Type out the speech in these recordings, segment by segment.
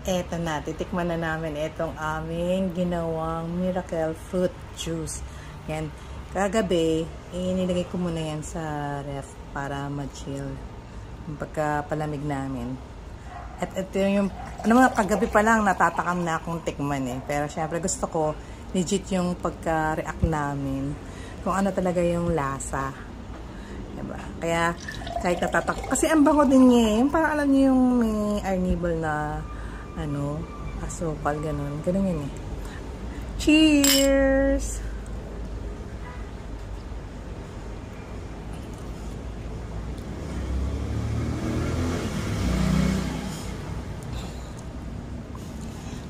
Eto na, titikman na namin itong aming ginawang miracle fruit juice. Yan. Kagabi, nilagay ko muna yan sa ref para ma-chill yung pagkapalamig namin. At ito yung, kagabi pa lang natatakam na akong tikman eh. Pero syempre gusto ko, legit yung pagka-react namin kung ano talaga yung lasa. Diba? Kaya, kahit natatak, kasi ang bango din niya eh. Yung parang alam niyo yung may arnibal na asukal, ganun yun eh. Cheers!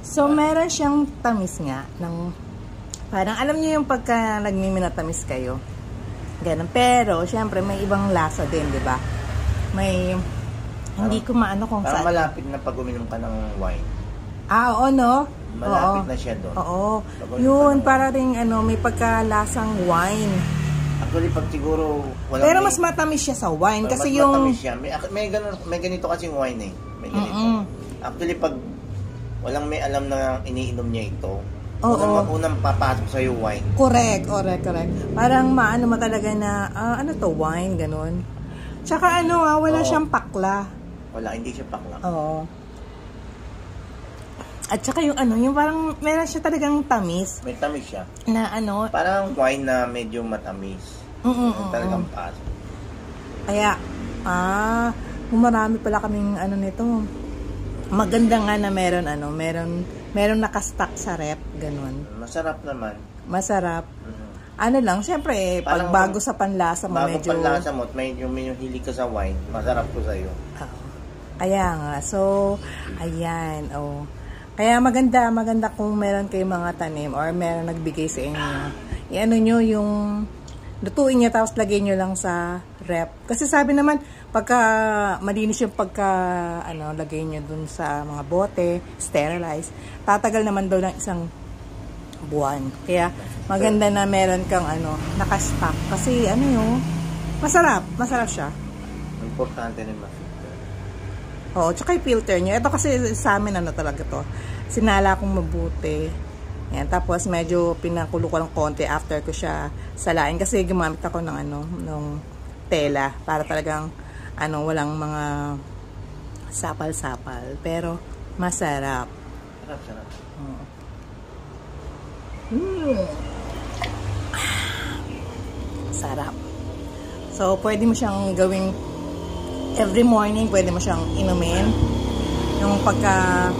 So, meron siyang tamis nga, ng, parang alam niyo yung pagka nagmiminatamis kayo. Ganun. Pero, syempre, may ibang lasa din, di ba? May, hindi ko maano kung saan. Malapit na pag uminom ka ng wine. Oo, no? Malapit na siya doon. Oo. Yun, para rin, may pagkalasang wine. Actually, pag siguro, walang pero mas matamis siya sa wine. Kasi mas yung... matamis siya. May ganito kasing wine eh. May ganito. Actually, pag walang may alam na iniinom niya ito, unang papasok sa'yo wine. Correct. Parang maano mo talaga na, ano to, wine, ganun. Tsaka wala siyang pakla. Wala, hindi siya pakla. Oo. At saka yung yung parang meron siya talagang tamis. May tamis siya. Na parang wine na medyo matamis. Talagang pasok. Kaya, kung marami pala kaming nito. Maganda nga na meron nakastock sa rep, ganun. Masarap naman. Masarap. Lang, syempre, pag bago sa panlasa mo, medyo... Bago panlasa mo, medyo hilig ka sa wine, masarap ko sa'yo. Kaya nga, so, ayan, Kaya maganda kung meron kayong mga tanim or meron nagbigay sa inyo. I-ano nyo yung, lutuin nyo tapos lagay nyo lang sa rep. Kasi sabi naman, pagka malinis yung lagay nyo dun sa mga bote, sterilize, tatagal naman daw ng isang buwan. Kaya maganda na meron kang nakastock. Kasi masarap siya. Importante rin ma-filter. Oo, tsaka i-filter nyo. Ito kasi sa amin talaga to. Sinala kong mabuti. Yan, tapos medyo pinakulo ko lang konti after ko siya salain. Kasi gumamit ako ng nung tela para talagang walang mga sapal-sapal. Pero masarap. Sarap. Sarap. So, pwede mo siyang gawing every morning, pwede mo siyang inumin. Yung pagka